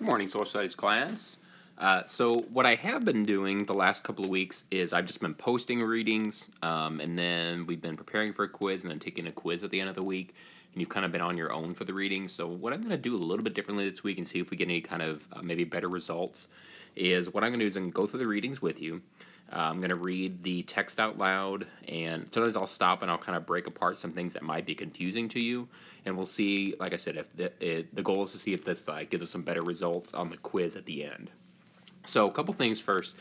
Morning, social studies class. So what I have been doing the last couple of weeks is I've just been posting readings, and then we've been preparing for a quiz and then taking a quiz at the end of the week. And you've kind of been on your own for the readings. So what I'm going to do a little bit differently this week and see if we get any kind of maybe better results is what I'm going to do is I'm going to go through the readings with you. I'm going to read the text out loud, and sometimes I'll stop and I'll kind of break apart some things that might be confusing to you, and we'll see, like I said, if the goal is to see if this gives us some better results on the quiz at the end. So a couple things first.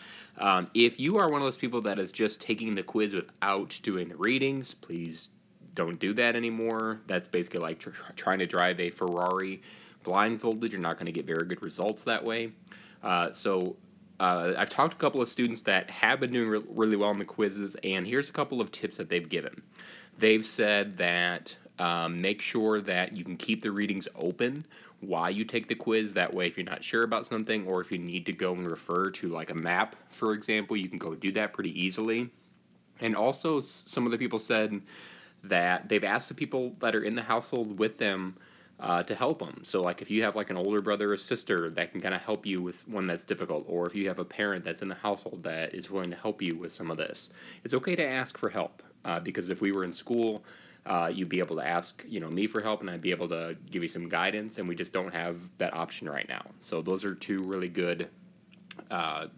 If you are one of those people that is just taking the quiz without doing the readings, please don't do that anymore. That's basically like trying to drive a Ferrari blindfolded. You're not going to get very good results that way. I've talked to a couple of students that have been doing really well in the quizzes, and here's a couple of tips that they've given. They've said that make sure that you can keep the readings open while you take the quiz. That way, if you're not sure about something, or if you need to go and refer to like a map, for example, you can go do that pretty easily. And also, some of the people said that they've asked the people that are in the household with them to help them. So like if you have like an older brother or sister that can kind of help you with one that's difficult, or if you have a parent that's in the household that is willing to help you with some of this, it's okay to ask for help, because if we were in school, you'd be able to ask me for help, and I'd be able to give you some guidance, and we just don't have that option right now. So those are two really good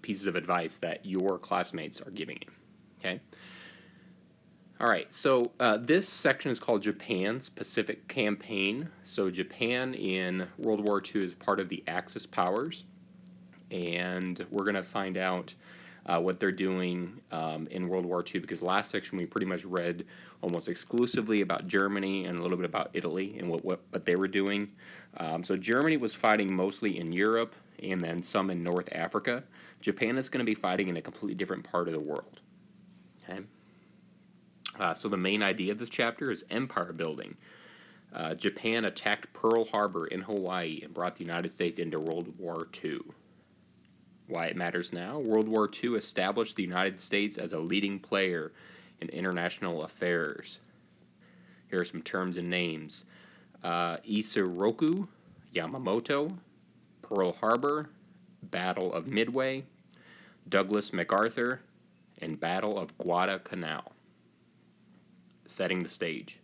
pieces of advice that your classmates are giving you. Okay. All right, so this section is called Japan's Pacific Campaign. So Japan in World War II is part of the Axis powers, and we're going to find out what they're doing in World War II, because last section we pretty much read almost exclusively about Germany and a little bit about Italy and what they were doing. So Germany was fighting mostly in Europe and then some in North Africa. Japan is going to be fighting in a completely different part of the world. Okay. So the main idea of this chapter is empire building. Japan attacked Pearl Harbor in Hawaii and brought the United States into World War II. Why it matters now? World War II established the United States as a leading player in international affairs. Here are some terms and names. Isoroku, Yamamoto, Pearl Harbor, Battle of Midway, Douglas MacArthur, and Battle of Guadalcanal. Setting the stage.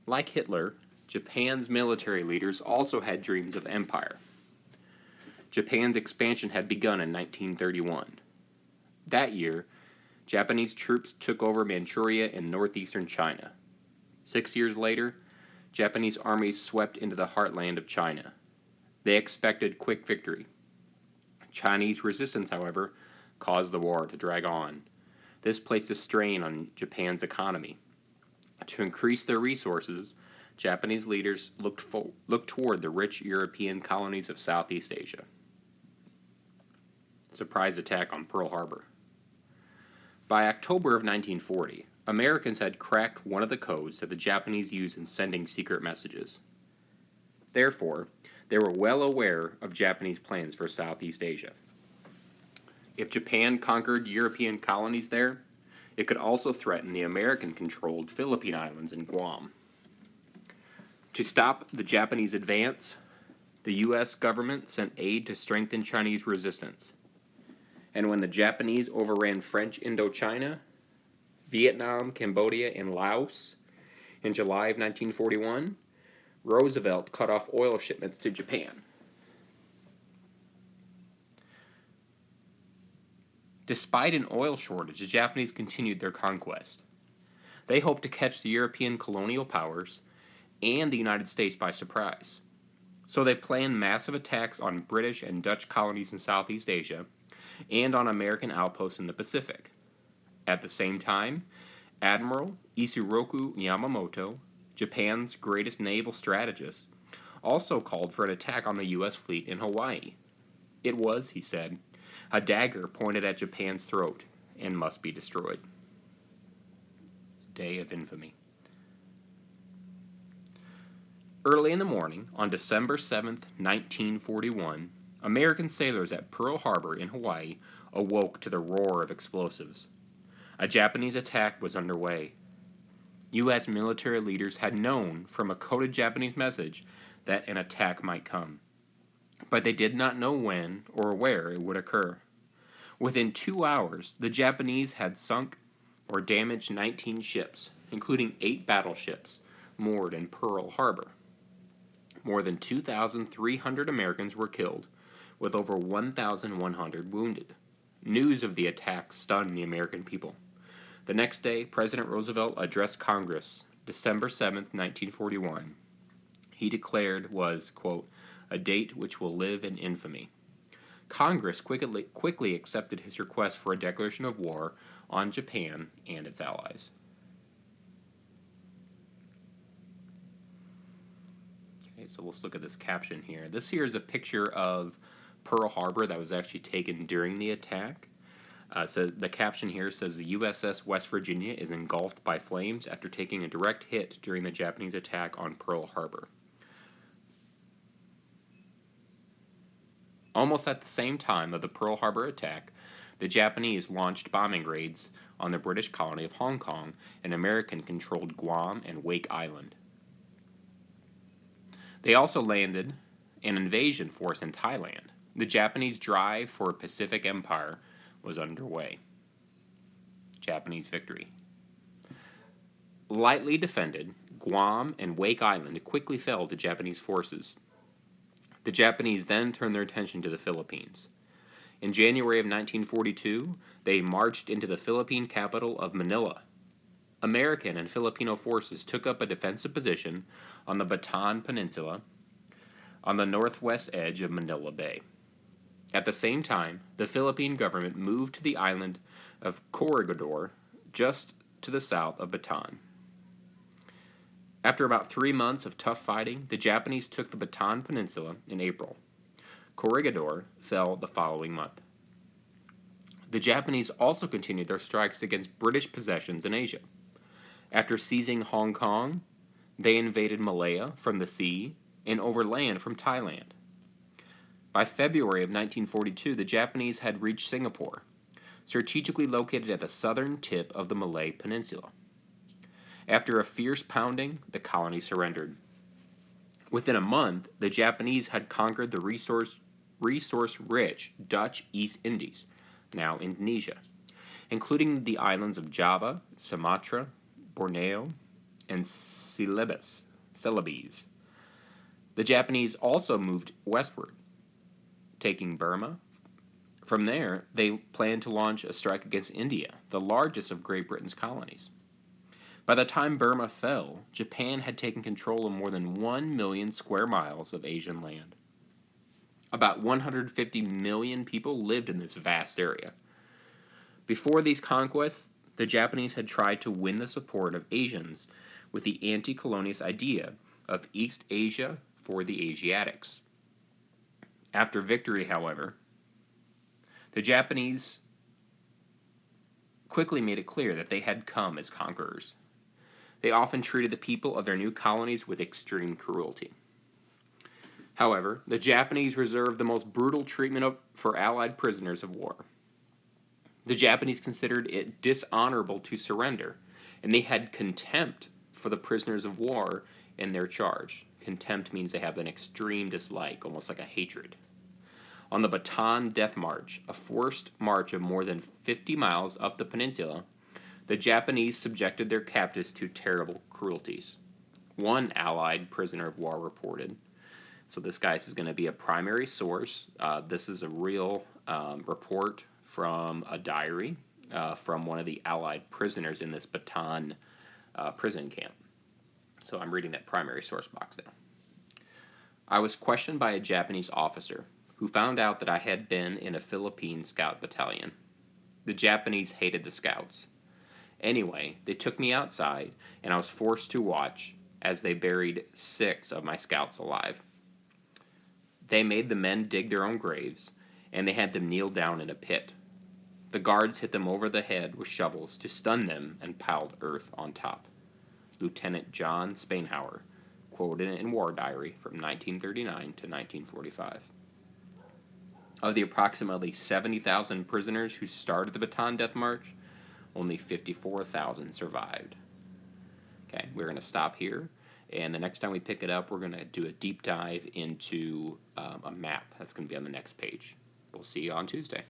Like Hitler, Japan's military leaders also had dreams of empire. Japan's expansion had begun in 1931. That year, Japanese troops took over Manchuria and northeastern China. 6 years later, Japanese armies swept into the heartland of China. They expected quick victory. Chinese resistance, however, caused the war to drag on. This placed a strain on Japan's economy. To increase their resources, Japanese leaders looked toward the rich European colonies of Southeast Asia. Surprise attack on Pearl Harbor. By October of 1940, Americans had cracked one of the codes that the Japanese used in sending secret messages. Therefore, they were well aware of Japanese plans for Southeast Asia. If Japan conquered European colonies there, it could also threaten the American-controlled Philippine Islands and Guam. To stop the Japanese advance, the U.S. government sent aid to strengthen Chinese resistance. And when the Japanese overran French Indochina, Vietnam, Cambodia, and Laos in July of 1941, Roosevelt cut off oil shipments to Japan. Despite an oil shortage, the Japanese continued their conquest. They hoped to catch the European colonial powers and the United States by surprise. So they planned massive attacks on British and Dutch colonies in Southeast Asia and on American outposts in the Pacific. At the same time, Admiral Isoroku Yamamoto, Japan's greatest naval strategist, also called for an attack on the U.S. fleet in Hawaii. It was, he said, a dagger pointed at Japan's throat and must be destroyed. Day of Infamy. Early in the morning, on December 7, 1941, American sailors at Pearl Harbor in Hawaii awoke to the roar of explosives. A Japanese attack was underway. U.S. military leaders had known from a coded Japanese message that an attack might come. but they did not know when or where it would occur. Within 2 hours, the Japanese had sunk or damaged 19 ships, including 8 battleships moored in Pearl Harbor. More than 2,300 Americans were killed, with over 1,100 wounded. News of the attack stunned the American people. The next day, President Roosevelt addressed Congress, December 7, 1941. He declared was, quote, a date which will live in infamy. Congress quickly accepted his request for a declaration of war on Japan and its allies. Okay, so let's look at this caption here. This here is a picture of Pearl Harbor that was actually taken during the attack. So the caption here says the USS West Virginia is engulfed by flames after taking a direct hit during the Japanese attack on Pearl Harbor. Almost at the same time of the Pearl Harbor attack, the Japanese launched bombing raids on the British colony of Hong Kong and American-controlled Guam and Wake Island. They also landed an invasion force in Thailand. The Japanese drive for a Pacific Empire was underway. Japanese victory. Lightly defended, Guam and Wake Island quickly fell to Japanese forces. The Japanese then turned their attention to the Philippines. In January of 1942, they marched into the Philippine capital of Manila. American and Filipino forces took up a defensive position on the Bataan Peninsula on the northwest edge of Manila Bay. At the same time, the Philippine government moved to the island of Corregidor, just to the south of Bataan. After about 3 months of tough fighting, the Japanese took the Bataan Peninsula in April. Corregidor fell the following month. The Japanese also continued their strikes against British possessions in Asia. After seizing Hong Kong, they invaded Malaya from the sea and overland from Thailand. By February of 1942, the Japanese had reached Singapore, strategically located at the southern tip of the Malay Peninsula. After a fierce pounding, the colony surrendered. Within a month, the Japanese had conquered the resource-rich Dutch East Indies, now Indonesia, including the islands of Java, Sumatra, Borneo, and Celebes. The Japanese also moved westward, taking Burma. From there, they planned to launch a strike against India, the largest of Great Britain's colonies. By the time Burma fell, Japan had taken control of more than 1 million square miles of Asian land. About 150 million people lived in this vast area. Before these conquests, the Japanese had tried to win the support of Asians with the anti-colonialist idea of East Asia for the Asiatics. After victory, however, the Japanese quickly made it clear that they had come as conquerors. They often treated the people of their new colonies with extreme cruelty. However, the Japanese reserved the most brutal treatment for Allied prisoners of war. The Japanese considered it dishonorable to surrender, and they had contempt for the prisoners of war in their charge. Contempt means they have an extreme dislike, almost like a hatred. On the Bataan Death March, a forced march of more than 50 miles up the peninsula, the Japanese subjected their captives to terrible cruelties. One Allied prisoner of war reported. So this, guys, is going to be a primary source. This is a real report from a diary from one of the Allied prisoners in this Bataan prison camp. So I'm reading that primary source box now. I was questioned by a Japanese officer who found out that I had been in a Philippine scout battalion. The Japanese hated the scouts. Anyway, they took me outside, and I was forced to watch as they buried 6 of my scouts alive. They made the men dig their own graves, and they had them kneel down in a pit. The guards hit them over the head with shovels to stun them and piled earth on top. Lieutenant John Spainhour, quoted in War Diary from 1939 to 1945. Of the approximately 70,000 prisoners who started the Bataan Death March, only 54,000 survived. Okay, we're going to stop here, And the next time we pick it up, we're going to do a deep dive into a map. That's going to be on the next page. We'll see you on Tuesday.